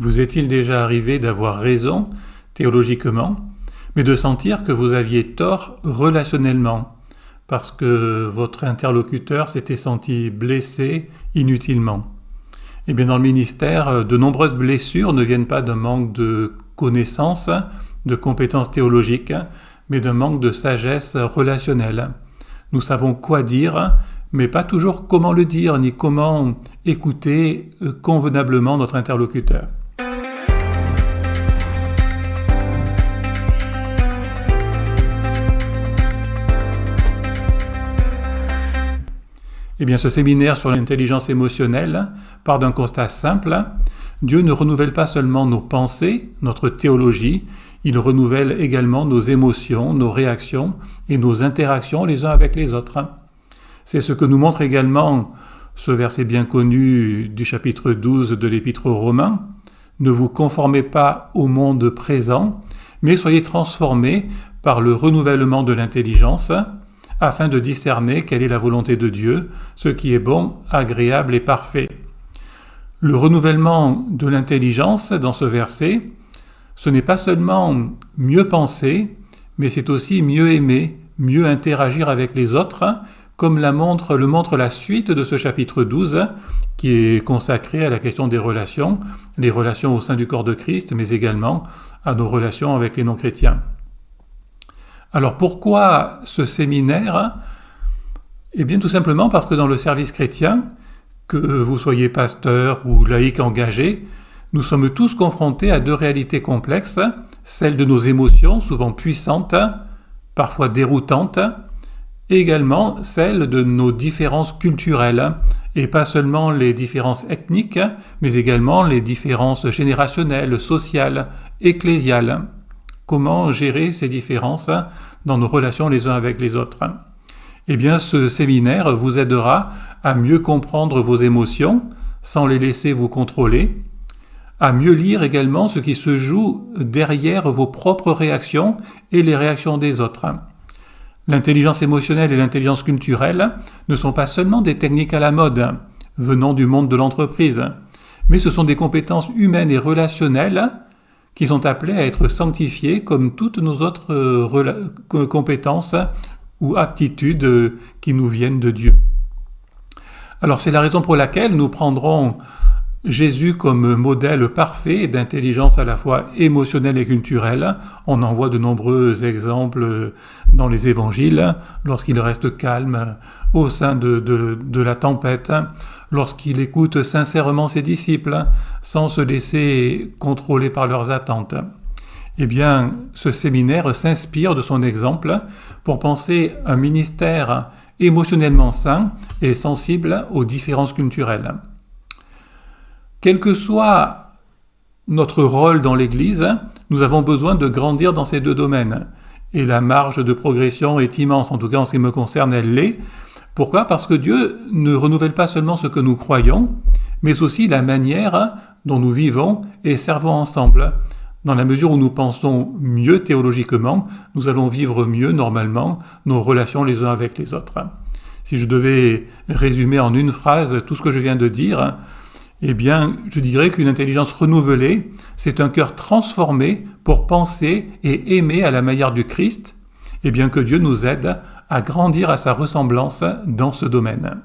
Vous est-il déjà arrivé d'avoir raison théologiquement, mais de sentir que vous aviez tort relationnellement, parce que votre interlocuteur s'était senti blessé inutilement? Eh bien, dans le ministère, de nombreuses blessures ne viennent pas d'un manque de connaissances, de compétences théologiques, mais d'un manque de sagesse relationnelle. Nous savons quoi dire, mais pas toujours comment le dire, ni comment écouter convenablement notre interlocuteur. Eh bien, ce séminaire sur l'intelligence émotionnelle part d'un constat simple. Dieu ne renouvelle pas seulement nos pensées, notre théologie, il renouvelle également nos émotions, nos réactions et nos interactions les uns avec les autres. C'est ce que nous montre également ce verset bien connu du chapitre 12 de l'Épître aux Romains. Ne vous conformez pas au monde présent, mais soyez transformés par le renouvellement de l'intelligence, afin de discerner quelle est la volonté de Dieu, ce qui est bon, agréable et parfait. Le renouvellement de l'intelligence dans ce verset, ce n'est pas seulement mieux penser, mais c'est aussi mieux aimer, mieux interagir avec les autres, comme le montre la suite de ce chapitre 12, qui est consacré à la question des relations, les relations au sein du corps de Christ, mais également à nos relations avec les non-chrétiens. Alors pourquoi ce séminaire ? Eh bien tout simplement parce que dans le service chrétien, que vous soyez pasteur ou laïc engagé, nous sommes tous confrontés à deux réalités complexes, celle de nos émotions, souvent puissantes, parfois déroutantes, et également celle de nos différences culturelles, et pas seulement les différences ethniques, mais également les différences générationnelles, sociales, ecclésiales. Comment gérer ces différences dans nos relations les uns avec les autres? Eh bien, ce séminaire vous aidera à mieux comprendre vos émotions sans les laisser vous contrôler, à mieux lire également ce qui se joue derrière vos propres réactions et les réactions des autres. L'intelligence émotionnelle et l'intelligence culturelle ne sont pas seulement des techniques à la mode, venant du monde de l'entreprise, mais ce sont des compétences humaines et relationnelles qui sont appelés à être sanctifiés comme toutes nos autres compétences ou aptitudes qui nous viennent de Dieu. Alors c'est la raison pour laquelle nous prendrons Jésus comme modèle parfait d'intelligence à la fois émotionnelle et culturelle. On en voit de nombreux exemples dans les évangiles, lorsqu'il reste calme au sein de la tempête, lorsqu'il écoute sincèrement ses disciples, sans se laisser contrôler par leurs attentes. Eh bien, ce séminaire s'inspire de son exemple pour penser un ministère émotionnellement sain et sensible aux différences culturelles. Quel que soit notre rôle dans l'Église, nous avons besoin de grandir dans ces deux domaines. Et la marge de progression est immense, en tout cas en ce qui me concerne, elle l'est. Pourquoi ? Parce que Dieu ne renouvelle pas seulement ce que nous croyons, mais aussi la manière dont nous vivons et servons ensemble. Dans la mesure où nous pensons mieux théologiquement, nous allons vivre mieux normalement nos relations les uns avec les autres. Si je devais résumer en une phrase tout ce que je viens de dire, eh bien, je dirais qu'une intelligence renouvelée, c'est un cœur transformé pour penser et aimer à la manière du Christ, et bien que Dieu nous aide à grandir à sa ressemblance dans ce domaine.